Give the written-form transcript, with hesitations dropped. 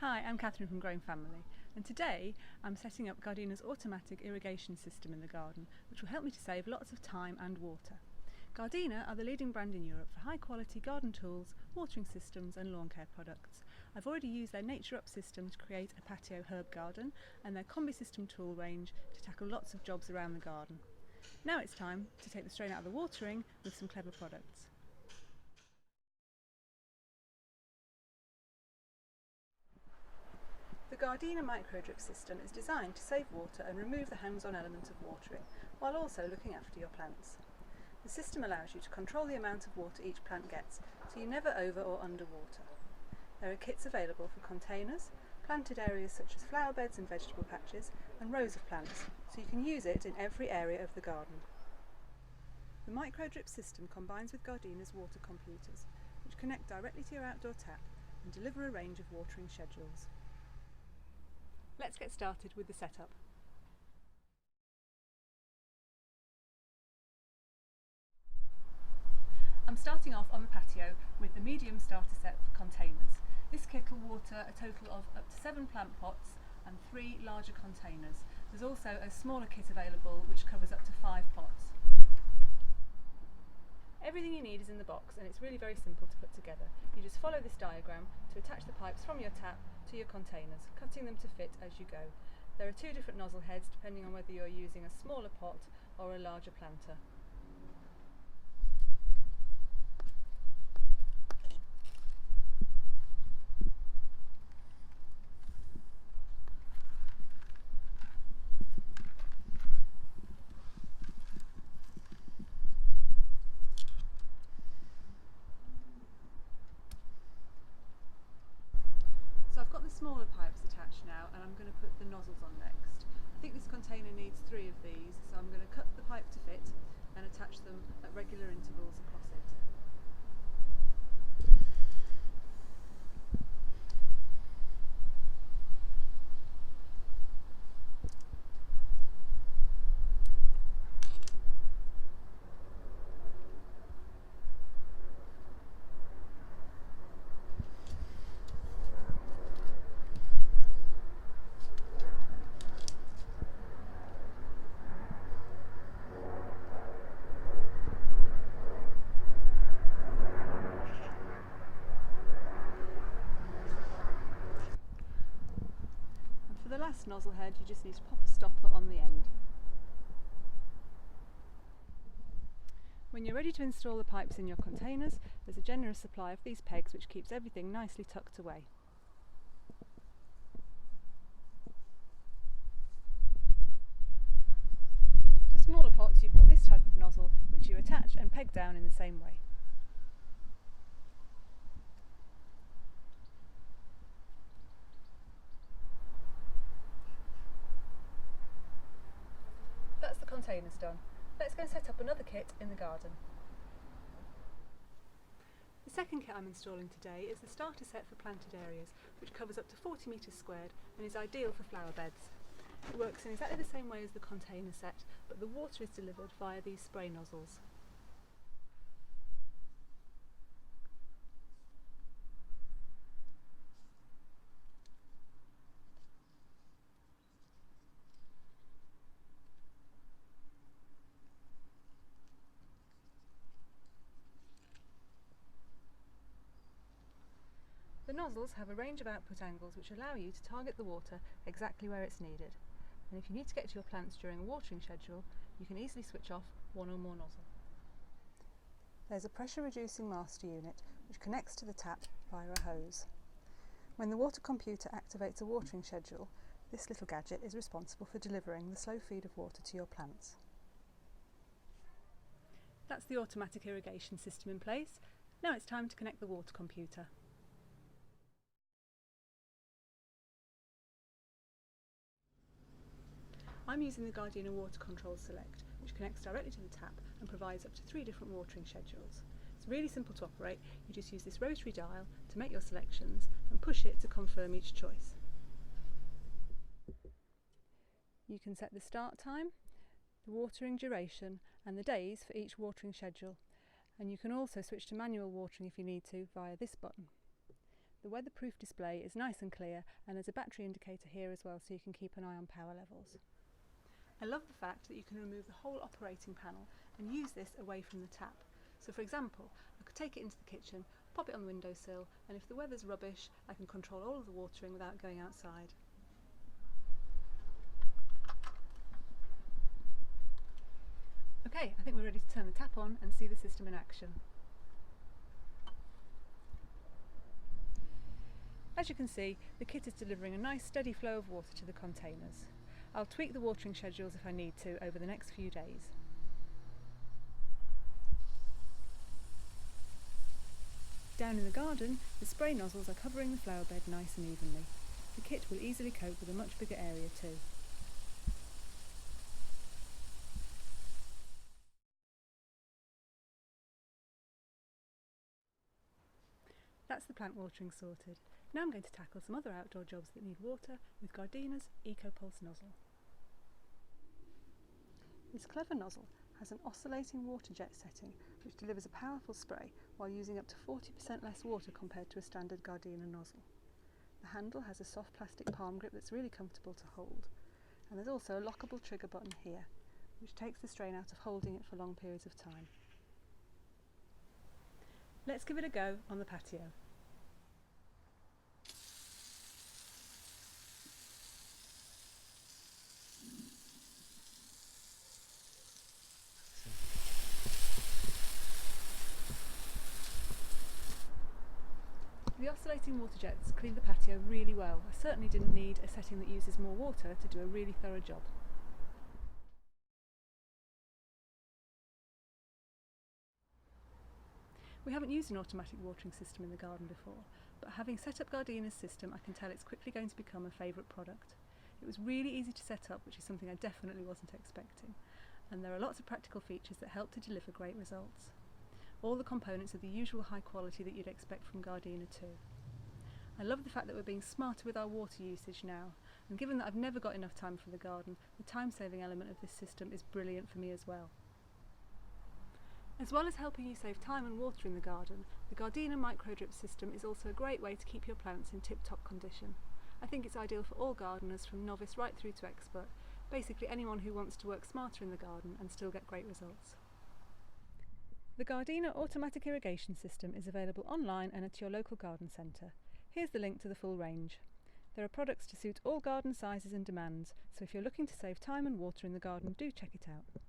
Hi, I'm Catherine from Growing Family, and today I'm setting up Gardena's automatic irrigation system in the garden, which will help me to save lots of time and water. Gardena are the leading brand in Europe for high quality garden tools, watering systems and lawn care products. I've already used their Nature Up system to create a patio herb garden and their Combi system tool range to tackle lots of jobs around the garden. Now it's time to take the strain out of the watering with some clever products. The Gardena micro-drip system is designed to save water and remove the hands-on element of watering, while also looking after your plants. The system allows you to control the amount of water each plant gets, so you're never over or under water. There are kits available for containers, planted areas such as flower beds and vegetable patches, and rows of plants, so you can use it in every area of the garden. The micro-drip system combines with Gardena's water computers, which connect directly to your outdoor tap and deliver a range of watering schedules. Let's get started with the setup. I'm starting off on the patio with the medium starter set for containers. This kit will water a total of up to 7 plant pots and 3 larger containers. There's also a smaller kit available which covers up to 5 pots. Everything you need is in the box and it's really very simple to put together. You just follow this diagram to attach the pipes from your tap to your containers, cutting them to fit as you go. There are 2 different nozzle heads depending on whether you're using a smaller pot or a larger planter. So I've got the smaller pipes attached now and I'm going to put the nozzles on next. I think this container needs 3 of these, so I'm going to cut the pipe to fit and attach them at regular intervals across it. For the last nozzle head, you just need to pop a stopper on the end. When you're ready to install the pipes in your containers, there's a generous supply of these pegs which keeps everything nicely tucked away. For smaller pots, you've got this type of nozzle which you attach and peg down in the same way. That's the containers done. Let's go and set up another kit in the garden. The second kit I'm installing today is the starter set for planted areas, which covers up to 40 metres squared and is ideal for flower beds. It works in exactly the same way as the container set, but the water is delivered via these spray nozzles. The nozzles have a range of output angles which allow you to target the water exactly where it's needed. And if you need to get to your plants during a watering schedule, you can easily switch off one or more nozzles. There's a pressure reducing master unit which connects to the tap via a hose. When the water computer activates a watering schedule, this little gadget is responsible for delivering the slow feed of water to your plants. That's the automatic irrigation system in place. Now it's time to connect the water computer. I'm using the Gardena Water Control Select, which connects directly to the tap and provides up to 3 different watering schedules. It's really simple to operate. You just use this rotary dial to make your selections and push it to confirm each choice. You can set the start time, the watering duration and the days for each watering schedule, and you can also switch to manual watering if you need to via this button. The weatherproof display is nice and clear, and there's a battery indicator here as well, so you can keep an eye on power levels. I love the fact that you can remove the whole operating panel and use this away from the tap. So for example, I could take it into the kitchen, pop it on the windowsill, and if the weather's rubbish, I can control all of the watering without going outside. Okay, I think we're ready to turn the tap on and see the system in action. As you can see, the kit is delivering a nice steady flow of water to the containers. I'll tweak the watering schedules if I need to over the next few days. Down in the garden, the spray nozzles are covering the flower bed nice and evenly. The kit will easily cope with a much bigger area too. That's the plant watering sorted. Now I'm going to tackle some other outdoor jobs that need water with Gardena's EcoPulse nozzle. This clever nozzle has an oscillating water jet setting which delivers a powerful spray while using up to 40% less water compared to a standard Gardena nozzle. The handle has a soft plastic palm grip that's really comfortable to hold, and there's also a lockable trigger button here which takes the strain out of holding it for long periods of time. Let's give it a go on the patio. The oscillating water jets clean the patio really well. I certainly didn't need a setting that uses more water to do a really thorough job. We haven't used an automatic watering system in the garden before, but having set up Gardena's system, I can tell it's quickly going to become a favourite product. It was really easy to set up, which is something I definitely wasn't expecting, and there are lots of practical features that help to deliver great results. All the components are the usual high quality that you'd expect from Gardena too. I love the fact that we're being smarter with our water usage now, and given that I've never got enough time for the garden, the time-saving element of this system is brilliant for me as well. As well as helping you save time and water in the garden, the Gardena micro-drip system is also a great way to keep your plants in tip-top condition. I think it's ideal for all gardeners from novice right through to expert, basically anyone who wants to work smarter in the garden and still get great results. The Gardena automatic irrigation system is available online and at your local garden centre. Here's the link to the full range. There are products to suit all garden sizes and demands, so if you're looking to save time and water in the garden, do check it out.